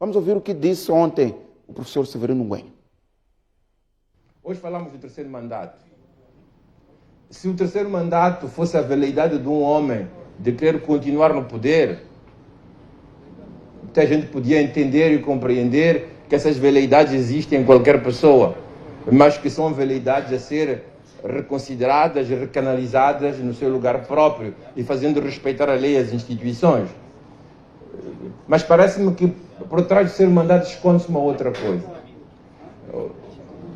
Vamos ouvir o que disse ontem o professor Severino Nguen. Hoje falamos do terceiro mandato. Se o terceiro mandato fosse a veleidade de um homem de querer continuar no poder, muita gente podia entender e compreender que essas veleidades existem em qualquer pessoa, mas que são veleidades a ser reconsideradas, recanalizadas no seu lugar próprio e fazendo respeitar a lei e as instituições. Mas parece-me que por trás do terceiro mandato esconde-se uma outra coisa.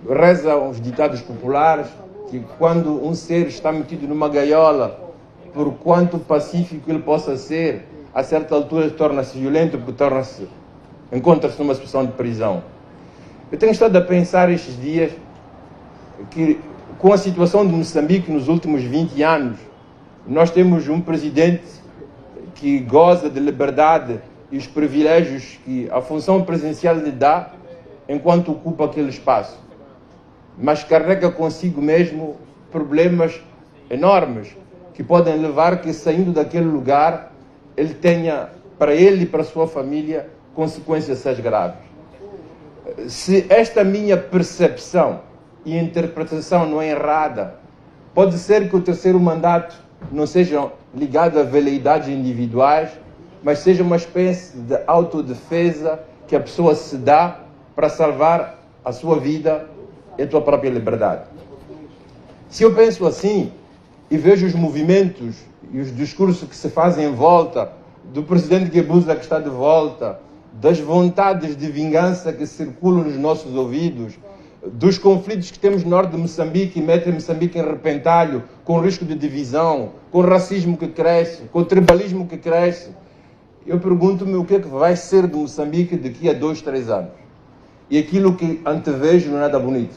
Reza os ditados populares que quando um ser está metido numa gaiola, por quanto pacífico ele possa ser, a certa altura torna-se violento porque encontra-se numa situação de prisão. Eu tenho estado a pensar estes dias que com a situação de Moçambique nos últimos 20 anos, nós temos um presidente que goza de liberdade e os privilégios que a função presidencial lhe dá enquanto ocupa aquele espaço, mas carrega consigo mesmo problemas enormes que podem levar que, saindo daquele lugar, ele tenha, para ele e para a sua família, consequências graves. Se esta minha percepção e interpretação não é errada, pode ser que o terceiro mandato não seja ligado a veleidades individuais, mas seja uma espécie de autodefesa que a pessoa se dá para salvar a sua vida e a sua própria liberdade. Se eu penso assim e vejo os movimentos e os discursos que se fazem em volta do presidente Guebuza que está de volta, das vontades de vingança que circulam nos nossos ouvidos, dos conflitos que temos no norte de Moçambique e metem Moçambique em repentalho, com risco de divisão, com o racismo que cresce, com o tribalismo que cresce, eu pergunto-me o que é que vai ser de Moçambique daqui a 2, 3 anos. E aquilo que antevejo não é nada bonito.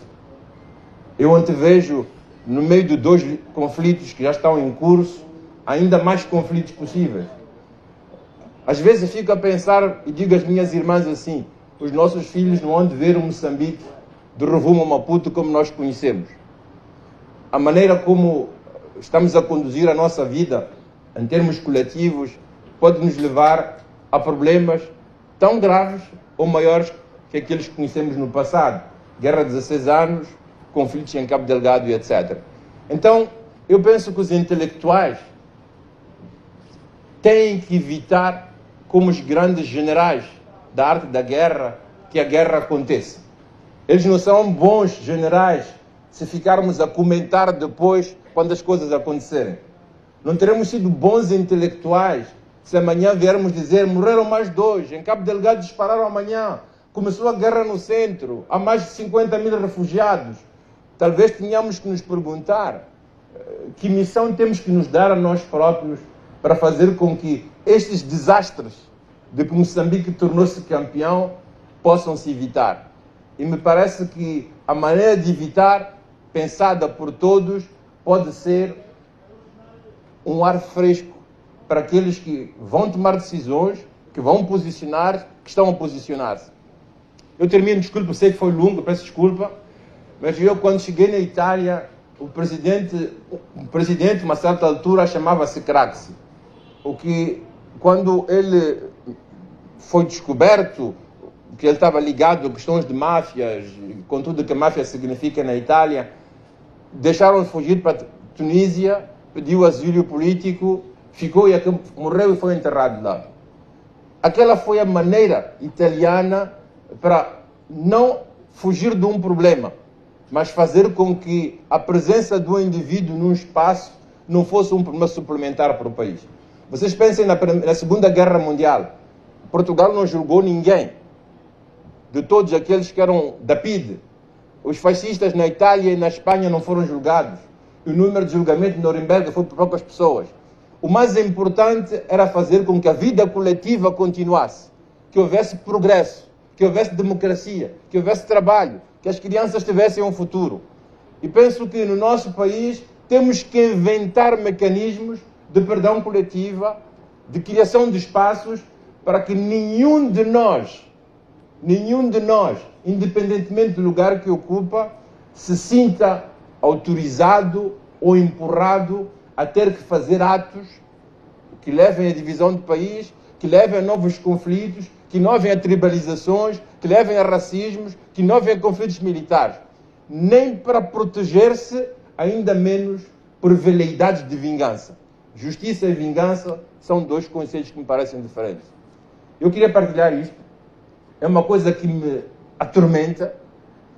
Eu antevejo, no meio de 2 conflitos que já estão em curso, ainda mais conflitos possíveis. Às vezes fico a pensar e digo às minhas irmãs assim: os nossos filhos não vão de ver o Moçambique de Rovuma a Maputo como nós conhecemos. A maneira como estamos a conduzir a nossa vida, em termos coletivos, pode nos levar a problemas tão graves ou maiores que aqueles que conhecemos no passado. Guerra de 16 anos, conflitos em Cabo Delgado e etc. Então, eu penso que os intelectuais têm que evitar, como os grandes generais da arte da guerra, que a guerra aconteça. Eles não são bons generais se ficarmos a comentar depois quando as coisas acontecerem. Não teremos sido bons intelectuais se amanhã viermos dizer: morreram mais 2, em Cabo Delgado dispararam amanhã, começou a guerra no centro, há mais de 50.000 refugiados. Talvez tenhamos que nos perguntar que missão temos que nos dar a nós próprios para fazer com que estes desastres de que Moçambique tornou-se campeão possam se evitar. E me parece que a maneira de evitar, pensada por todos, pode ser um ar fresco para aqueles que vão tomar decisões, que vão posicionar, que estão a posicionar-se. Eu termino, desculpa, sei que foi longo, peço desculpa, mas eu, quando cheguei na Itália, o presidente, a uma certa altura, chamava-se Craxi. O que, quando ele foi descoberto que ele estava ligado a questões de máfias, com tudo que a máfia significa na Itália, deixaram-no fugir para a Tunísia, pediu asilo político, ficou e morreu e foi enterrado lá. Aquela foi a maneira italiana para não fugir de um problema, mas fazer com que a presença do indivíduo num espaço não fosse um problema suplementar para o país. Vocês pensem na Segunda Guerra Mundial. Portugal não julgou ninguém, de todos aqueles que eram da PIDE. Os fascistas na Itália e na Espanha não foram julgados. O número de julgamento de Nuremberg foi por poucas pessoas. O mais importante era fazer com que a vida coletiva continuasse, que houvesse progresso, que houvesse democracia, que houvesse trabalho, que as crianças tivessem um futuro. E penso que no nosso país temos que inventar mecanismos de perdão coletiva, de criação de espaços para que nenhum de nós, independentemente do lugar que ocupa, se sinta autorizado ou empurrado a ter que fazer atos que levem à divisão do país, que levem a novos conflitos, que levem a tribalizações, que levem a racismos, que levem a conflitos militares. Nem para proteger-se, ainda menos por veleidades de vingança. Justiça e vingança são dois conceitos que me parecem diferentes. Eu queria partilhar isto. É uma coisa que me atormenta,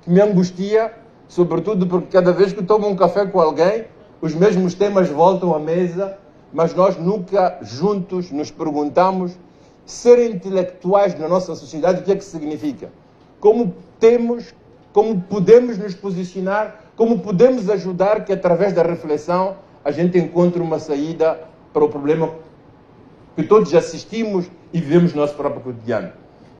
que me angustia, sobretudo porque cada vez que tomo um café com alguém, os mesmos temas voltam à mesa, mas nós nunca juntos nos perguntamos: ser intelectuais na nossa sociedade, o que é que significa? Como podemos nos posicionar, como podemos ajudar que através da reflexão a gente encontre uma saída para o problema que todos assistimos e vivemos no nosso próprio cotidiano.